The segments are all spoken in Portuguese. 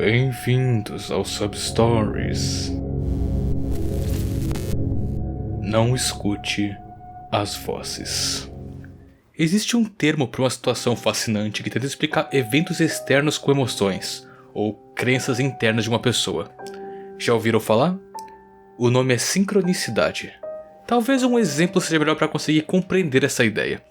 Bem-vindos ao Substories. Não escute as vozes. Existe um termo para uma situação fascinante que tenta explicar eventos externos com emoções, ou crenças internas de uma pessoa. Já ouviram falar? O nome é sincronicidade. Talvez um exemplo seja melhor para conseguir compreender essa ideia.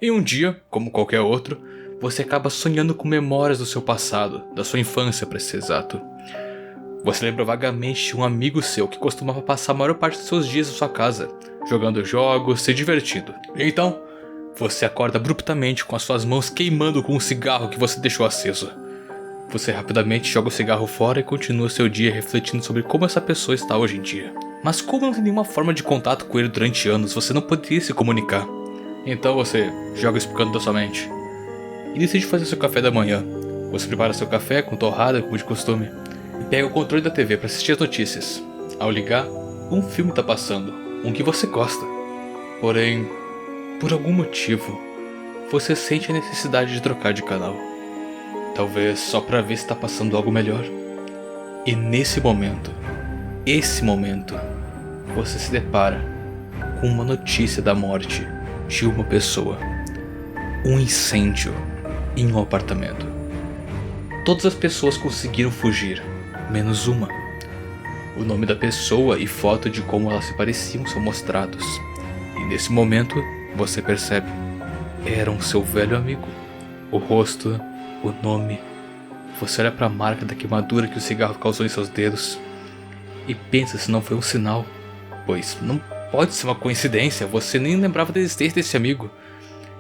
Em um dia, como qualquer outro, você acaba sonhando com memórias do seu passado, da sua infância para ser exato. Você lembra vagamente de um amigo seu que costumava passar a maior parte dos seus dias em sua casa, jogando jogos, se divertindo. Então, você acorda abruptamente com as suas mãos queimando com um cigarro que você deixou aceso. Você rapidamente joga o cigarro fora e continua seu dia refletindo sobre como essa pessoa está hoje em dia. Mas como não tem nenhuma forma de contato com ele durante anos, você não poderia se comunicar. Então você joga esse canto da sua mente e decide fazer seu café da manhã. Você prepara seu café com torrada, como de costume, e pega o controle da TV para assistir as notícias. Ao ligar, um filme está passando, um que você gosta. Porém, por algum motivo, você sente a necessidade de trocar de canal. Talvez só para ver se está passando algo melhor. E nesse momento, você se depara com uma notícia da morte de uma pessoa. Um incêndio em um apartamento. Todas as pessoas conseguiram fugir, menos uma. O nome da pessoa e foto de como elas se pareciam são mostrados. E nesse momento, você percebe. Era um seu velho amigo. O rosto, o nome. Você olha para a marca da queimadura que o cigarro causou em seus dedos e pensa se não foi um sinal, pois não pode ser uma coincidência, você nem lembrava da existência desse amigo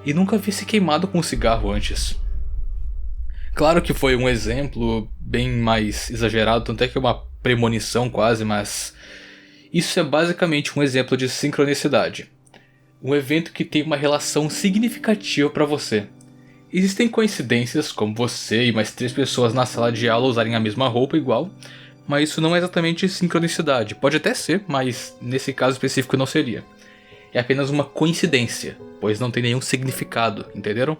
e nunca havia se queimado com um cigarro antes. Claro que foi um exemplo bem mais exagerado, tanto é que é uma premonição quase, mas isso é basicamente um exemplo de sincronicidade. Um evento que tem uma relação significativa para você. Existem coincidências, como você e mais 3 pessoas na sala de aula usarem a mesma roupa igual, mas isso não é exatamente sincronicidade. Pode até ser, mas nesse caso específico não seria. É apenas uma coincidência, pois não tem nenhum significado, entenderam?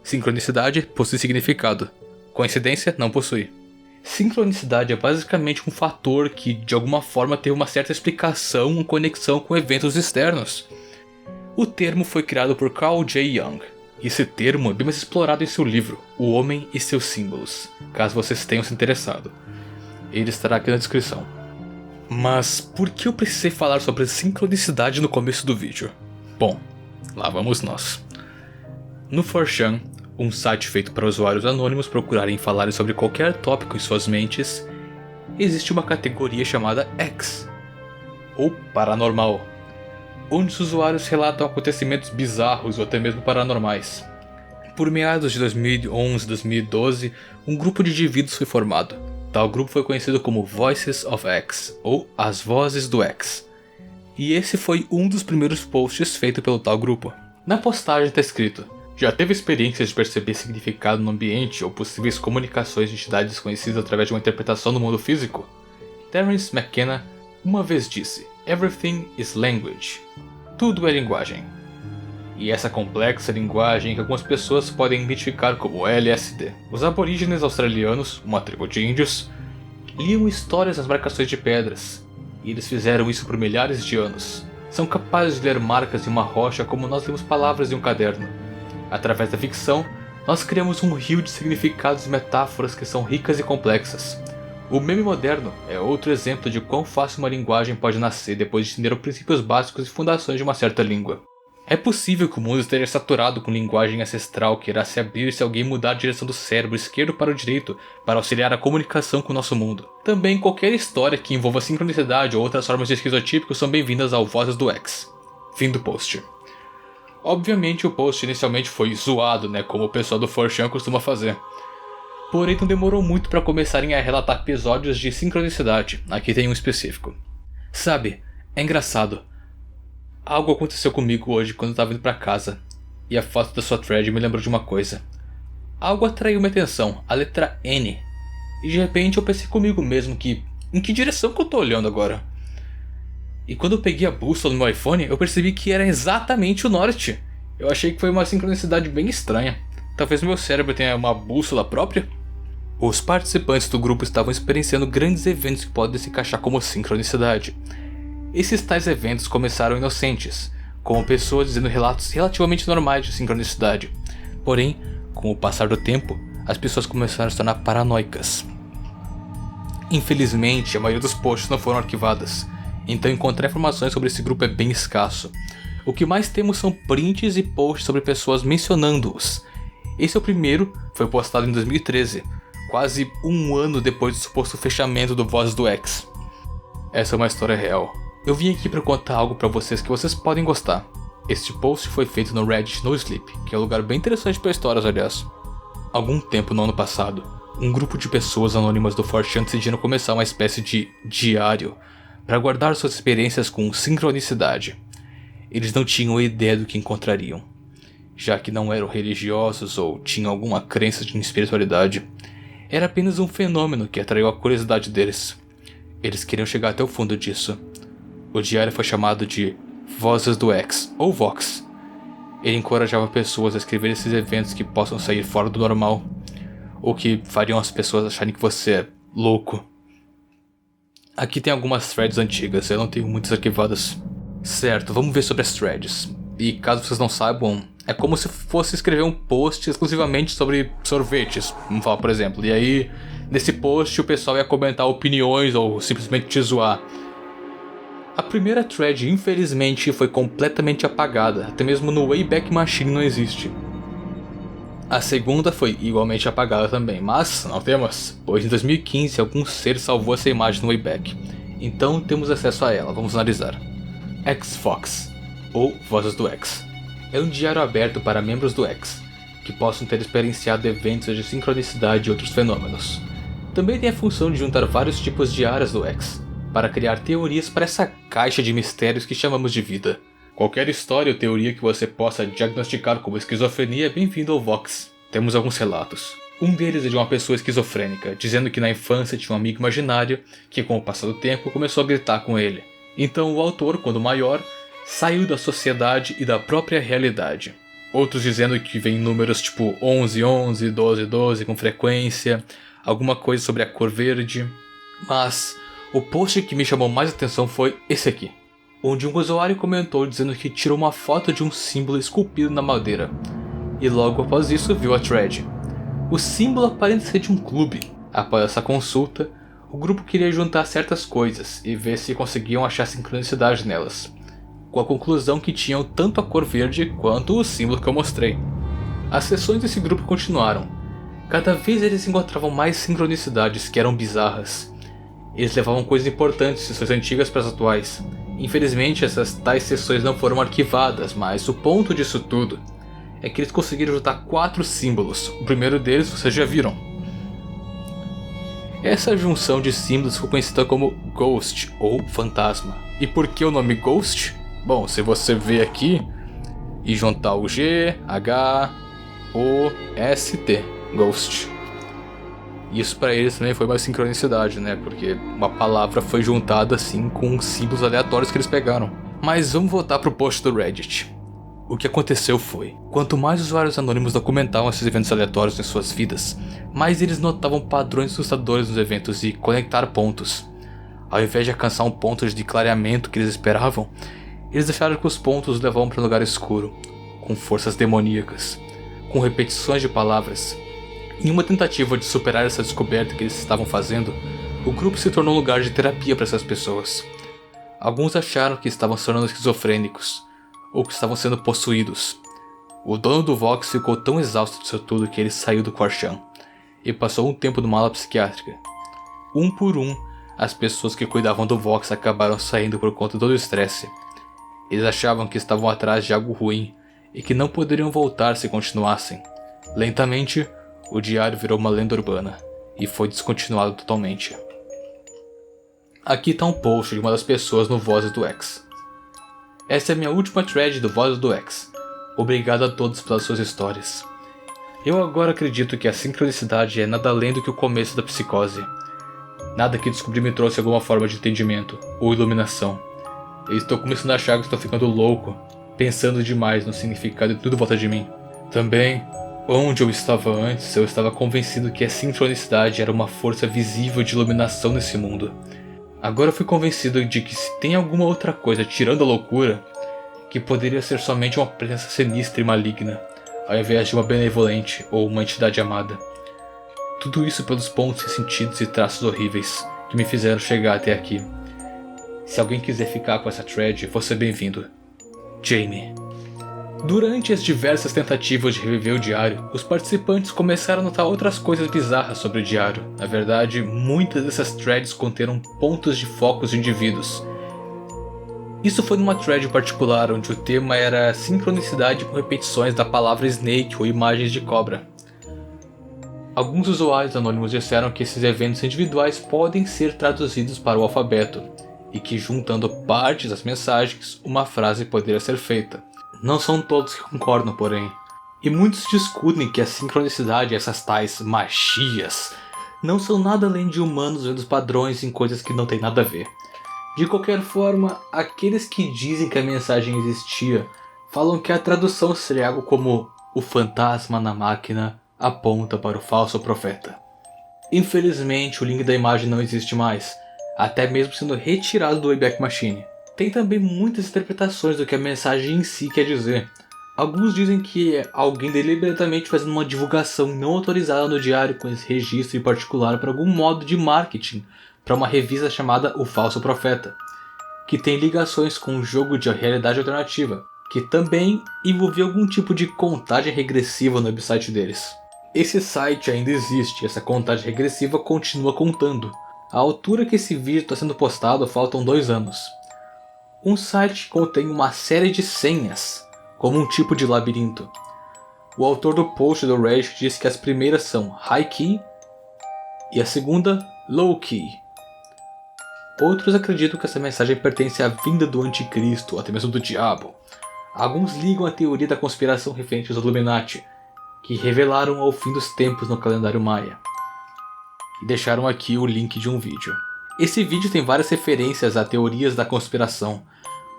Sincronicidade possui significado. Coincidência não possui. Sincronicidade é basicamente um fator que de alguma forma tem uma certa explicação ou conexão com eventos externos. O termo foi criado por Carl J. Jung. Esse termo é bem mais explorado em seu livro, O Homem e Seus Símbolos, caso vocês tenham se interessado. Ele estará aqui na descrição. Mas por que eu precisei falar sobre sincronicidade no começo do vídeo? Bom, lá vamos nós. No 4chan, um site feito para usuários anônimos procurarem falar sobre qualquer tópico em suas mentes, existe uma categoria chamada X, ou paranormal, onde os usuários relatam acontecimentos bizarros ou até mesmo paranormais. Por meados de 2011 e 2012, um grupo de indivíduos foi formado. Tal grupo foi conhecido como Voices of X, ou As Vozes do X. E esse foi um dos primeiros posts feito pelo tal grupo. Na postagem está escrito: já teve experiências de perceber significado no ambiente ou possíveis comunicações de entidades desconhecidas através de uma interpretação no mundo físico? Terence McKenna uma vez disse: Everything is language. Tudo é linguagem. E essa complexa linguagem que algumas pessoas podem identificar como LSD. Os aborígenes australianos, uma tribo de índios, liam histórias nas marcações de pedras, e eles fizeram isso por milhares de anos. São capazes de ler marcas em uma rocha como nós lemos palavras em um caderno. Através da ficção, nós criamos um rio de significados e metáforas que são ricas e complexas. O meme moderno é outro exemplo de quão fácil uma linguagem pode nascer depois de entender os princípios básicos e fundações de uma certa língua. É possível que o mundo esteja saturado com linguagem ancestral que irá se abrir se alguém mudar a direção do cérebro esquerdo para o direito para auxiliar a comunicação com o nosso mundo. Também qualquer história que envolva sincronicidade ou outras formas de esquizotípico são bem-vindas ao Vozes do X. Fim do post. Obviamente o post inicialmente foi zoado, como o pessoal do 4chan costuma fazer. Porém não demorou muito para começarem a relatar episódios de sincronicidade. Aqui tem um específico. Sabe, é engraçado. Algo aconteceu comigo hoje quando eu estava indo para casa, e a foto da sua thread me lembrou de uma coisa. Algo atraiu minha atenção, a letra N, e de repente eu pensei comigo mesmo que, em que direção que eu tô olhando agora? E quando eu peguei a bússola no meu iPhone, eu percebi que era exatamente o norte. Eu achei que foi uma sincronicidade bem estranha. Talvez meu cérebro tenha uma bússola própria? Os participantes do grupo estavam experienciando grandes eventos que podem se encaixar como sincronicidade. Esses tais eventos começaram inocentes, com pessoas dizendo relatos relativamente normais de sincronicidade. Porém, com o passar do tempo, as pessoas começaram a se tornar paranoicas. Infelizmente, a maioria dos posts não foram arquivadas, então encontrar informações sobre esse grupo é bem escasso. O que mais temos são prints e posts sobre pessoas mencionando-os. Esse é o primeiro, foi postado em 2013, quase um ano depois do suposto fechamento do Vozes do X. Essa é uma história real. Eu vim aqui para contar algo para vocês que vocês podem gostar. Este post foi feito no Reddit No Sleep, que é um lugar bem interessante para histórias, aliás. Algum tempo no ano passado, um grupo de pessoas anônimas do 4chan decidiram começar uma espécie de diário para guardar suas experiências com sincronicidade. Eles não tinham ideia do que encontrariam, já que não eram religiosos ou tinham alguma crença em espiritualidade. Era apenas um fenômeno que atraiu a curiosidade deles. Eles queriam chegar até o fundo disso. O diário foi chamado de Vozes do X, ou Vox. Ele encorajava pessoas a escrever esses eventos que possam sair fora do normal, ou que fariam as pessoas acharem que você é louco. Aqui tem algumas threads antigas, eu não tenho muitas arquivadas. Certo, vamos ver sobre as threads. E caso vocês não saibam, é como se fosse escrever um post exclusivamente sobre sorvetes, vamos falar por exemplo. E aí, nesse post o pessoal ia comentar opiniões ou simplesmente te zoar. A primeira thread, infelizmente, foi completamente apagada, até mesmo no Wayback Machine não existe. A segunda foi igualmente apagada também, mas não temos, pois em 2015 algum ser salvou essa imagem no Wayback. Então temos acesso a ela, vamos analisar. X-Fox, ou Vozes do X, é um diário aberto para membros do X, que possam ter experienciado eventos de sincronicidade e outros fenômenos. Também tem a função de juntar vários tipos de áreas do X, para criar teorias para essa caixa de mistérios que chamamos de vida. Qualquer história ou teoria que você possa diagnosticar como esquizofrenia é bem-vindo ao Vox. Temos alguns relatos. Um deles é de uma pessoa esquizofrênica, dizendo que na infância tinha um amigo imaginário que com o passar do tempo começou a gritar com ele. Então o autor, quando maior, saiu da sociedade e da própria realidade. Outros dizendo que vem números tipo 11, 11, 12, 12 com frequência, alguma coisa sobre a cor verde. Mas o post que me chamou mais atenção foi esse aqui, onde um usuário comentou dizendo que tirou uma foto de um símbolo esculpido na madeira, e logo após isso viu a thread. O símbolo aparenta ser de um clube. Após essa consulta, o grupo queria juntar certas coisas e ver se conseguiam achar sincronicidade nelas, com a conclusão que tinham tanto a cor verde quanto o símbolo que eu mostrei. As sessões desse grupo continuaram. Cada vez eles encontravam mais sincronicidades que eram bizarras. Eles levavam coisas importantes de sessões antigas para as atuais. Infelizmente essas tais sessões não foram arquivadas, mas o ponto disso tudo é que eles conseguiram juntar 4 símbolos. O primeiro deles vocês já viram. Essa junção de símbolos foi conhecida como Ghost, ou Fantasma. E por que o nome Ghost? Bom, se você ver aqui e juntar o G, H, O, S, T, Ghost. Isso para eles também foi uma sincronicidade, né? Porque uma palavra foi juntada assim com símbolos aleatórios que eles pegaram. Mas vamos voltar pro post do Reddit. O que aconteceu foi, quanto mais usuários anônimos documentavam esses eventos aleatórios em suas vidas, mais eles notavam padrões assustadores nos eventos e conectar pontos. Ao invés de alcançar um ponto de clareamento que eles esperavam, eles acharam que os pontos os levavam para um lugar escuro, com forças demoníacas, com repetições de palavras. Em uma tentativa de superar essa descoberta que eles estavam fazendo, o grupo se tornou um lugar de terapia para essas pessoas. Alguns acharam que estavam se tornando esquizofrênicos, ou que estavam sendo possuídos. O dono do Vox ficou tão exausto disso tudo que ele saiu do 4chan, e passou um tempo numa ala psiquiátrica. Um por um, as pessoas que cuidavam do Vox acabaram saindo por conta do estresse. Eles achavam que estavam atrás de algo ruim, e que não poderiam voltar se continuassem. Lentamente, o diário virou uma lenda urbana, e foi descontinuado totalmente. Aqui está um post de uma das pessoas no Vozes do X. Essa é a minha última thread do Vozes do X. Obrigado a todos pelas suas histórias. Eu agora acredito que a sincronicidade é nada além do que o começo da psicose. Nada que descobri me trouxe alguma forma de entendimento ou iluminação. Eu estou começando a achar que estou ficando louco, pensando demais no significado de tudo em volta de mim. Também, Onde eu estava antes, eu estava convencido que a sincronicidade era uma força visível de iluminação nesse mundo. Agora eu fui convencido de que se tem alguma outra coisa tirando a loucura, que poderia ser somente uma presença sinistra e maligna, ao invés de uma benevolente ou uma entidade amada. Tudo isso pelos pontos ressentidos e traços horríveis que me fizeram chegar até aqui. Se alguém quiser ficar com essa thread, você é bem-vindo. Jamie. Durante as diversas tentativas de reviver o diário, os participantes começaram a notar outras coisas bizarras sobre o diário. Na verdade, muitas dessas threads conteram pontos de focos de indivíduos. Isso foi numa thread particular, onde o tema era sincronicidade com repetições da palavra snake ou imagens de cobra. Alguns usuários anônimos disseram que esses eventos individuais podem ser traduzidos para o alfabeto, e que juntando partes das mensagens, uma frase poderia ser feita. Não são todos que concordam, porém. E muitos discutem que a sincronicidade e essas tais magias não são nada além de humanos vendo padrões em coisas que não têm nada a ver. De qualquer forma, aqueles que dizem que a mensagem existia falam que a tradução seria algo como "o fantasma na máquina aponta para o falso profeta". Infelizmente, o link da imagem não existe mais, até mesmo sendo retirado do Wayback Machine. Tem também muitas interpretações do que a mensagem em si quer dizer. Alguns dizem que é alguém deliberadamente fazendo uma divulgação não autorizada no diário com esse registro em particular para algum modo de marketing para uma revista chamada O Falso Profeta, que tem ligações com um jogo de realidade alternativa, que também envolvia algum tipo de contagem regressiva no website deles. Esse site ainda existe e essa contagem regressiva continua contando. À altura que esse vídeo está sendo postado faltam 2 anos. Um site contém uma série de senhas, como um tipo de labirinto. O autor do post do Reddit disse que as primeiras são High Key e a segunda Low Key. Outros acreditam que essa mensagem pertence à vinda do anticristo, ou até mesmo do diabo. Alguns ligam a teoria da conspiração referente aos Illuminati, que revelaram ao fim dos tempos no calendário maia. E deixaram aqui o link de um vídeo. Esse vídeo tem várias referências a teorias da conspiração,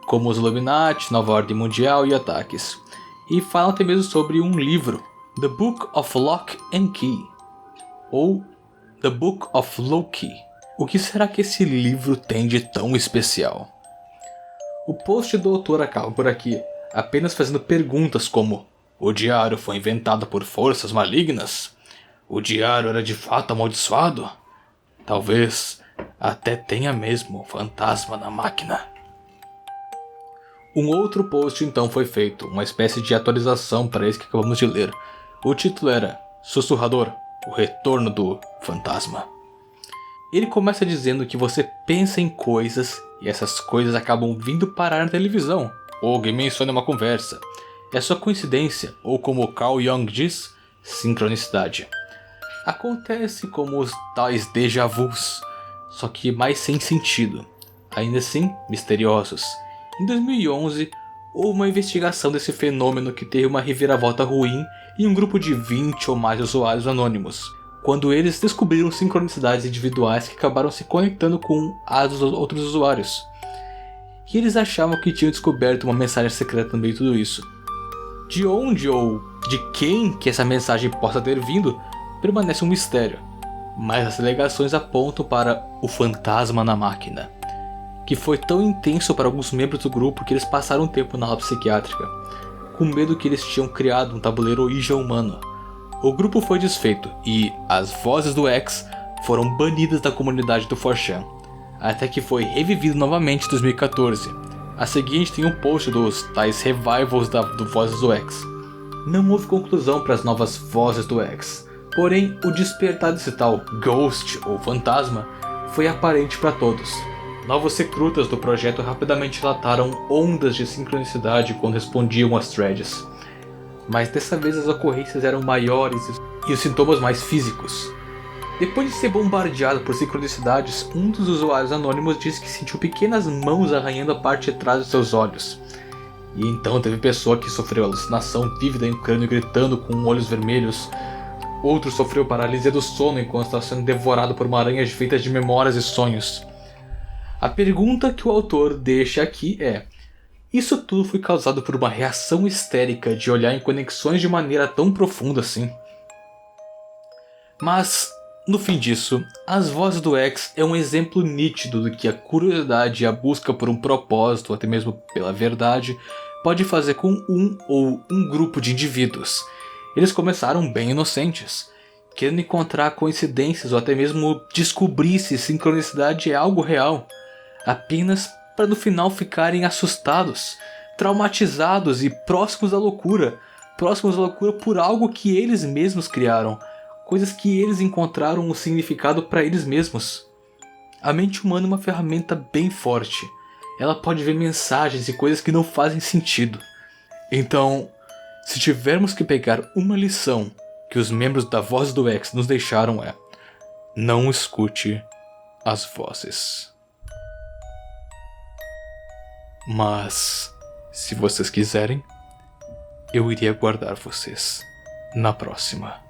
como os Illuminati, Nova Ordem Mundial e ataques. E falam até mesmo sobre um livro, The Book of Lock and Key, ou The Book of Loki. O que será que esse livro tem de tão especial? O post do autor acaba por aqui, apenas fazendo perguntas como: o diário foi inventado por forças malignas? O diário era de fato amaldiçoado? Talvez até tenha mesmo fantasma na máquina. Um outro post então foi feito, uma espécie de atualização para esse que acabamos de ler. O título era Sussurrador, o retorno do fantasma. Ele começa dizendo que você pensa em coisas e essas coisas acabam vindo parar na televisão, ou alguém menciona uma conversa. É só coincidência, ou como Carl Jung diz, sincronicidade. Acontece como os tais déjà vus, só que mais sem sentido, ainda assim misteriosos. Em 2011, houve uma investigação desse fenômeno que teve uma reviravolta ruim em um grupo de 20 ou mais usuários anônimos, quando eles descobriram sincronicidades individuais que acabaram se conectando com as dos outros usuários. E eles achavam que tinham descoberto uma mensagem secreta no meio de tudo isso. De onde ou de quem que essa mensagem possa ter vindo, permanece um mistério, mas as alegações apontam para o fantasma na máquina, que foi tão intenso para alguns membros do grupo que eles passaram um tempo na ala psiquiátrica, com medo que eles tinham criado um tabuleiro Ouija humano. O grupo foi desfeito e as vozes do X foram banidas da comunidade do 4chan, até que foi revivido novamente em 2014. A seguinte tem um post dos tais revivals do Vozes do X. Não houve conclusão para as novas Vozes do X, porém o despertar desse tal Ghost ou Fantasma foi aparente para todos. Novos recrutas do projeto rapidamente relataram ondas de sincronicidade quando respondiam às threads, mas dessa vez as ocorrências eram maiores e os sintomas mais físicos. Depois de ser bombardeado por sincronicidades, um dos usuários anônimos disse que sentiu pequenas mãos arranhando a parte de trás dos seus olhos. E então teve pessoa que sofreu alucinação vívida em crânio gritando com olhos vermelhos. Outro sofreu paralisia do sono enquanto estava sendo devorado por uma aranha feita de memórias e sonhos. A pergunta que o autor deixa aqui é: Isso tudo foi causado por uma reação histérica de olhar em conexões de maneira tão profunda assim. Mas, no fim disso, As Vozes do X é um exemplo nítido do que a curiosidade e a busca por um propósito, ou até mesmo pela verdade, pode fazer com um ou um grupo de indivíduos. Eles começaram bem inocentes, querendo encontrar coincidências ou até mesmo descobrir se sincronicidade é algo real, apenas para no final ficarem assustados, traumatizados e próximos da loucura por algo que eles mesmos criaram, coisas que eles encontraram um significado para eles mesmos. A mente humana é uma ferramenta bem forte. Ela pode ver mensagens e coisas que não fazem sentido. Então, se tivermos que pegar uma lição que os membros da Voz do X nos deixaram é: não escute as vozes. Mas, se vocês quiserem, eu iria guardar vocês na próxima.